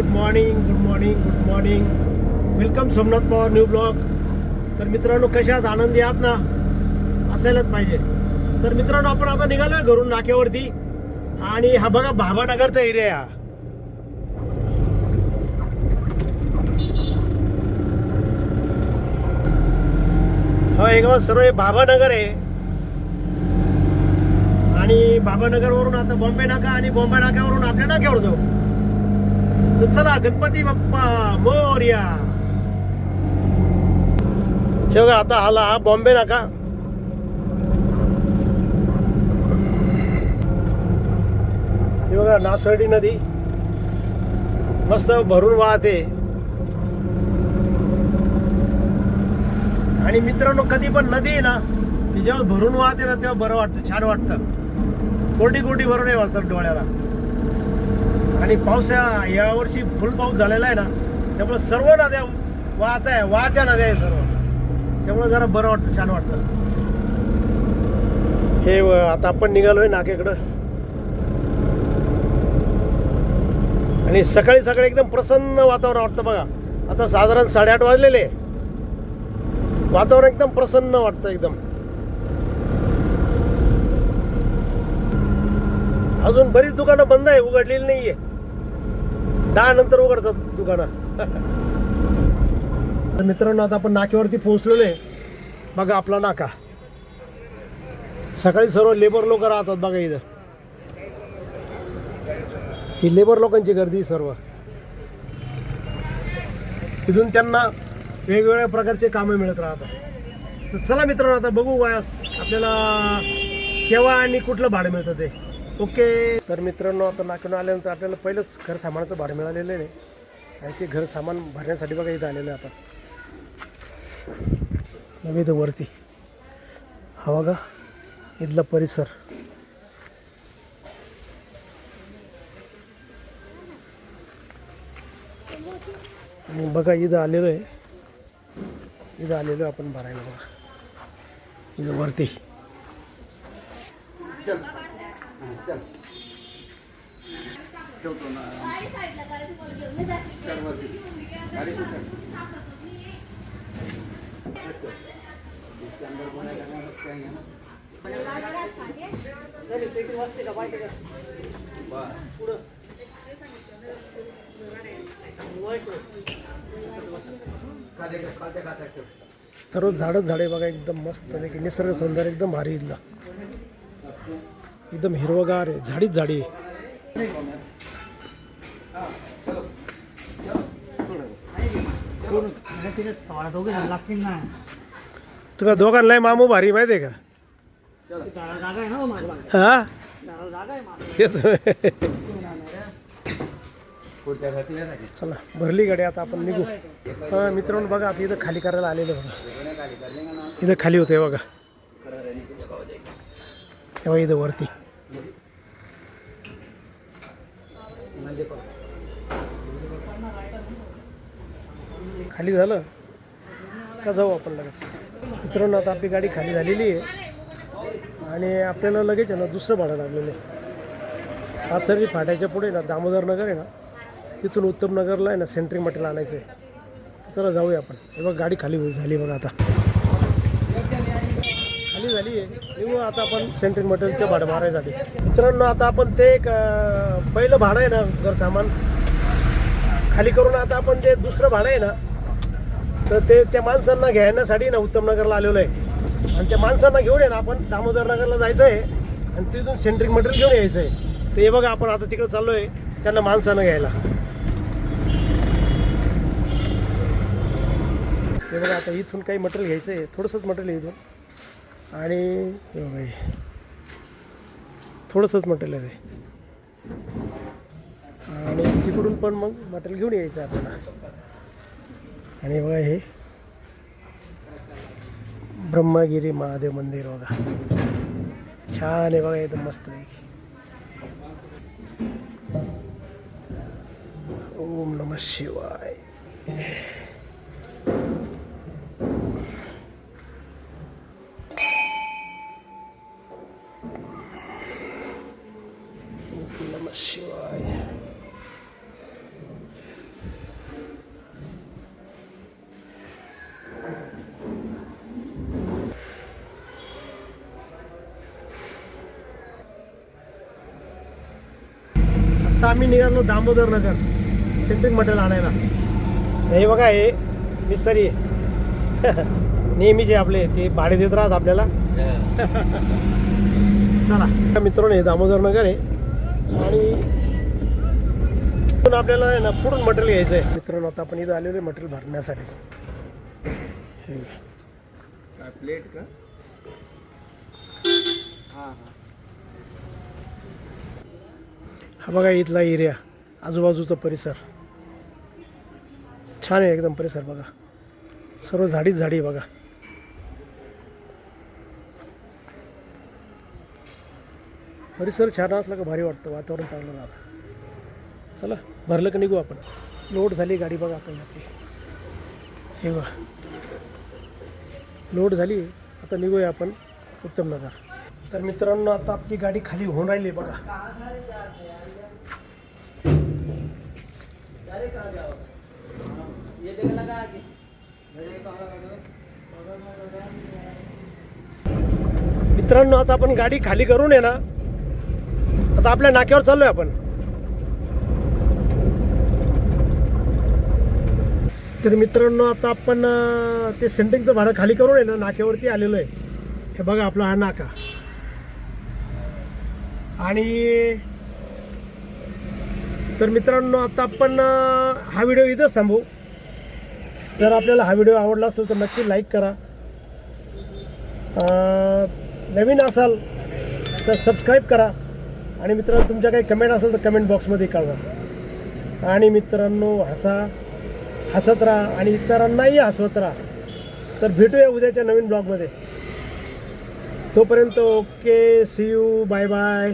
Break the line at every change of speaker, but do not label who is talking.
Good morning. Welcome Somnath Pawar new blog. तर मित्रांनो, कशात आनंदी आहात ना? असायलाच पाहिजे. तर मित्रांनो, आपण आता निघालोय घरून नाक्यावरती आणि हा बघा भाभानगरचा एरिया. हा एक सर्व हे भाभानगर आहे आणि भाभानगर वरून आता बॉम्बे नाका आणि बॉम्बे नाक्यावरून आपल्या नाक्यावर जाऊ. तर चला, गणपती बाप्पा मोरया. हे बघा आता आला हा बॉम्बे नाका. हे बघा नासर्डी नदी मस्त भरून वाहते. आणि मित्रांनो, कधी पण नदी आहे ना, ती जेव्हा भरून वाहते ना तेव्हा बरं वाटतं, छान वाटतं. कोटी भरून नाही वाटतं डोळ्याला. आणि पावसा यावर्षी फुल पाऊस झालेला आहे ना, त्यामुळे सर्व नद्या वाहत्या नद्या आहे सर्व. त्यामुळे जरा बरं वाटतं, छान वाटतं. हे आता आपण निघालोय नाक्याकडं आणि सकाळी एकदम प्रसन्न वातावरण वाटतं बघा. आता साधारण 8:30 वाजलेले. वातावरण एकदम प्रसन्न वाटतं एकदम. अजून बरीच दुकानं बंद आहे, उघडलेली नाहीये. 10 नंतर उघडतात दुकानं. मित्रांनो, आता आपण नाक्यावरती पोहोचलेलो आहे. बघा आपला नाका. सकाळी सर्व लेबर लोक राहतात बघा इथं. ही लेबर लोकांची गर्दी सर्व. इथून त्यांना वेगवेगळ्या प्रकारचे कामं मिळत राहतात. तर चला मित्रांनो, आता बघू आपल्याला केव्हा आणि कुठलं भाडं मिळतं ते. ओके. तर मित्रांनो, आता नाक्यावर आल्यानंतर आपल्याला पहिलंच घर सामानाचं भाडं मिळालेलं आहे आणि ते घर सामान भरण्यासाठी बघा इथं आलेलं आहे आपण. नवी इथं वरती हा बघा इथला परिसर. आणि बघा इथं आलेलो आहे. इथं आलेलो आपण भरायला बघा इथं वरती. सर्व झाडे बघा एकदम मस्त. निसर्ग सौंदर्य एकदम भारी. इथला एकदम हिरवगार आहे, झाडी आहे. तुला दोघांना मामू भारी माहिती आहे का? हा चला, भरली गाडी. आता आपण निघू. मित्रांनो बघा, आता इथं खाली करायला आलेलं बघा. इथं खाली होते बघा, तेव्हा इथं वरती. खाली झालं का जाऊ आपण लगेच. मित्रांनो, आता आपली गाडी खाली झालेली आहे आणि आपल्याला लगेच आहे ना दुसरं भाडं लागलेलं आहे. पाथर्डी फाट्याच्या पुढे ना दामोदर नगर आहे ना, तिथून उत्तम नगरला आहे ना सेंट्रिंग मटेरियल आणायचं आहे. चला जाऊया आपण. हे बघा गाडी खाली झाली बघा. आता खाली झाली आहे. निघू आता आपण सेंट्रिंग मटेरियलचं भाडं मारायसाठी. मित्रांनो, आता आपण ते पहिलं भाडं आहे ना घर सामान खाली करून आता आपण जे दुसरं भाडं आहे ना, तर ते त्या माणसांना घेण्यासाठी ना उत्तम नगरला आलेलो आहे. आणि त्या माणसांना घेऊन आहे ना आपण दामोदर नगरला जायचं आहे आणि तिथून सेंट्रिंग मटेरियल घेऊन यायचं आहे. तर हे बघा आपण आता तिकडे चाललो आहे त्यांना माणसांना घ्यायला. हे बघा आता इथून काही मटेरियल घ्यायचं आहे, थोडंसंच मटेरियल इथून. आणि हे बघा थोडंसंच मटेरियल आहे आणि तिकडून पण मग मटेरियल घेऊन यायचं आपल्याला. आणि बघा हे ब्रह्मगिरी महादेव मंदिर बघा, छान आहे बघा एकदम मस्त आहे. ओम नमः शिवाय. नमः शिवाय. आता आम्ही निघालो दामोदर नगर सेंट्रिंग मटेरियल आणायला. हे बघा हे मिस्त्री नेहमीचे आपले ते भाडे देत राहत आपल्याला. चला मित्रांनो हे दामोदर नगर आहे आणि आपल्याला आहे ना पुढून मटेरियल घ्यायचं आहे. मित्रांनो आता आपण इथं आलेलो आहे मटेरियल भरण्यासाठी.
प्लेट का? हां
हा बघा इथला एरिया आजूबाजूचा परिसर छान आहे एकदम. परिसर बघा सर्व झाडीच झाडी आहे बघा. परिसर छान असला का भारी वाटतं, वातावरण चांगलं राहतं. चला भरलं का निघू आपण. लोड झाली गाडी बघा आता आपली. हे बघा लोड झाली. आता निघूया आपण उत्तम नगर. तर मित्रांनो आता आपली गाडी खाली होऊन राहिली बघा. मित्रांनो आता आपण गाडी खाली करून आहे ना आता आपल्या नाक्यावर चाललोय आपण. तर मित्रांनो आता आपण ते सेंट्रिंगचं भाडं खाली करून आहे ना नाक्यावरती आलेलो आहे. हे बघा आपला हा नाका. आणि तर मित्रांनो आता आपण हा व्हिडिओ इथंच थांबवू. जर आपल्याला हा व्हिडिओ आवडला असेल तर नक्की लाईक करा. नवीन असाल तर सबस्क्राईब करा. आणि मित्रांनो तुमच्या काही कमेंट असेल तर कमेंट बॉक्समध्ये कळवा. आणि मित्रांनो हसत राहा आणि इतरांनाही हसवत राहा. तर भेटूया उद्याच्या नवीन ब्लॉगमध्ये. तोपर्यंत okay, see you, bye bye.